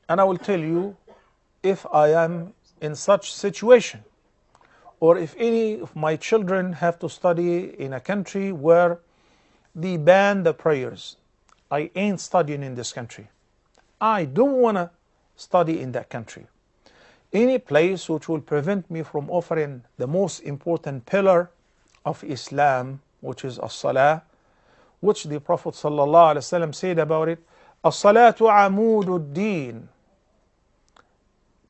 And I will tell you if I am in such situation, or if any of my children have to study in a country where they ban the prayers. I ain't studying in this country. I don't want to study in that country. Any place which will prevent me from offering the most important pillar of Islam, which is as-salah, which the Prophet ﷺ said about it, as-salatu amudud-din.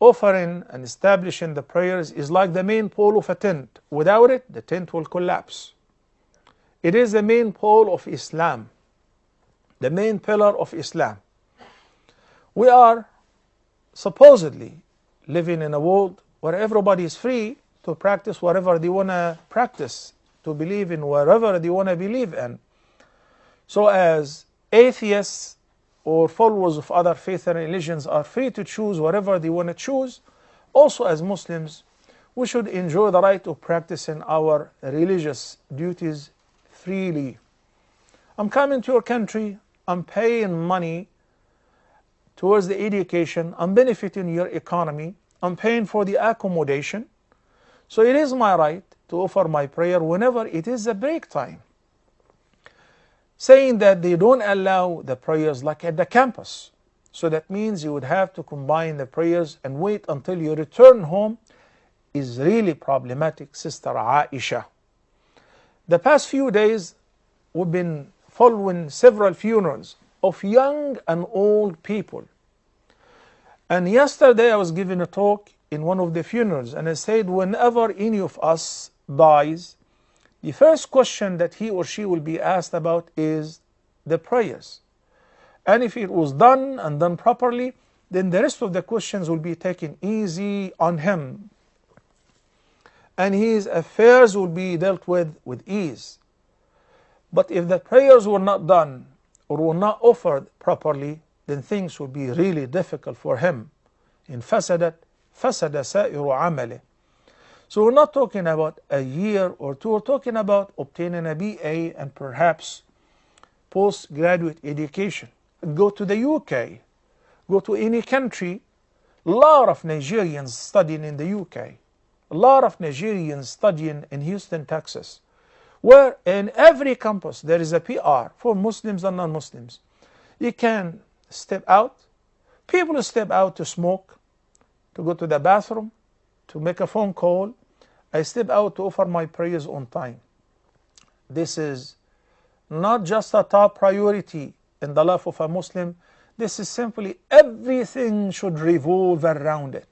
Offering and establishing the prayers is like the main pole of a tent. Without it, the tent will collapse. It is the main pole of Islam, the main pillar of Islam. We are supposedly living in a world where everybody is free to practice whatever they want to practice, to believe in whatever they want to believe in. So as atheists or followers of other faiths and religions are free to choose whatever they want to choose, also as Muslims, we should enjoy the right of practicing our religious duties freely. I'm coming to your country, I'm paying money towards the education, I'm benefiting your economy, I'm paying for the accommodation. So it is my right to offer my prayer whenever it is a break time. Saying that they don't allow the prayers like at the campus. So that means you would have to combine the prayers and wait until you return home is really problematic, Sister Aisha. The past few days we've been following several funerals of young and old people. And yesterday I was giving a talk in one of the funerals, and I said whenever any of us dies, the first question that he or she will be asked about is the prayers. And if it was done and done properly, then the rest of the questions will be taken easy on him. And his affairs will be dealt with ease. But if the prayers were not done or were not offered properly, then things will be really difficult for him. In فسد سائر عمله. So we're not talking about a year or two, we're talking about obtaining a BA and perhaps postgraduate education. Go to the UK, go to any country. A lot of Nigerians studying in the UK, a lot of Nigerians studying in Houston, Texas, where in every campus there is a PR for Muslims and non-Muslims. You can step out. People step out to smoke, to go to the bathroom, to make a phone call. I step out to offer my prayers on time. This is not just a top priority in the life of a Muslim. This is simply everything should revolve around it.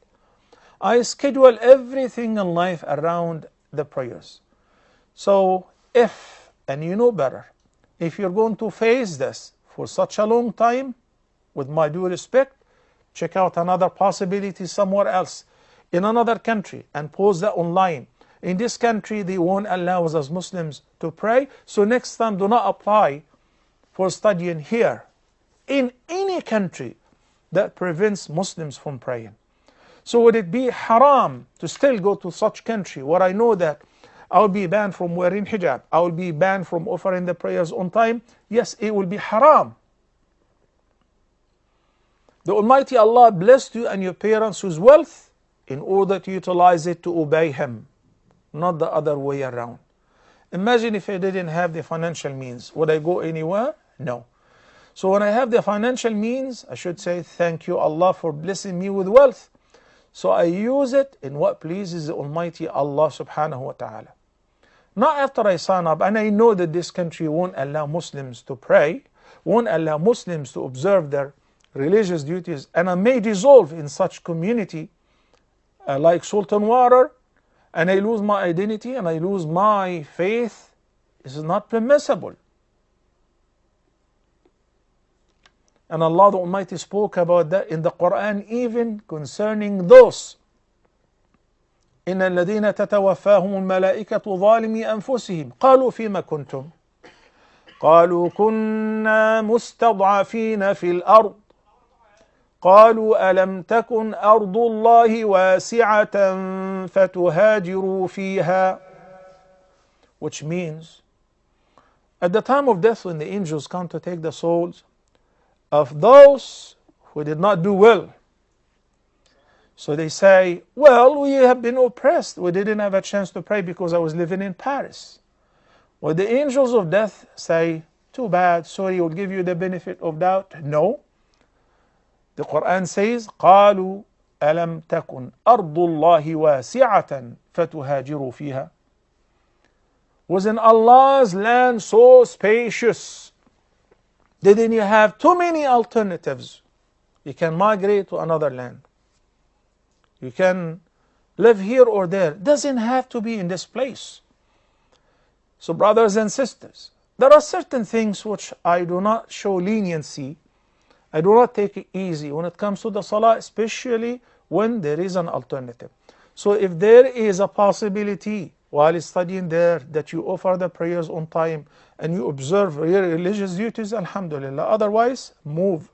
I schedule everything in life around the prayers. So if, and you know better, if you're going to face this for such a long time, with my due respect, check out another possibility somewhere else, in another country, and post that online. In this country, they won't allow us as Muslims to pray, so next time do not apply for studying here. In any country that prevents Muslims from praying. So would it be haram to still go to such country where I know that I will be banned from wearing hijab, I will be banned from offering the prayers on time? Yes, it will be haram. The Almighty Allah blessed you and your parents with wealth in order to utilize it to obey Him, not the other way around. Imagine if I didn't have the financial means. Would I go anywhere? No. So when I have the financial means, I should say, thank you Allah for blessing me with wealth. So I use it in what pleases the Almighty Allah subhanahu wa ta'ala. Not after I sign up and I know that this country won't allow Muslims to pray, won't allow Muslims to observe their religious duties, and I may dissolve in such community like salt and water, and I lose my identity and I lose my faith. This is not permissible. And Allah the Almighty spoke about that in the Quran, even concerning those. إن الذين تتوفاهم الملائكة ظالمي أنفسهم قالوا فيما كنتم قالوا كنا مستضعفين في الأرض قالوا ألم تكن أرض الله واسعة فتهاجروا فيها. Which means, at the time of death, when the angels come to take the souls of those who did not do well So they say, well, we have been oppressed. We didn't have a chance to pray because I was living in Paris. Well, the angels of death say, too bad, sorry, we'll give you the benefit of doubt. No. The Quran says, قالوا ألم تكن أرض الله واسعة فتهاجروا فيها. Wasn't Allah's land so spacious? Didn't you have too many alternatives? You can migrate to another land. You can live here or there. Doesn't have to be in this place. So brothers and sisters, there are certain things which I do not show leniency. I do not take it easy when it comes to the salah, especially when there is an alternative. So if there is a possibility while studying there that you offer the prayers on time and you observe your religious duties, alhamdulillah. Otherwise, move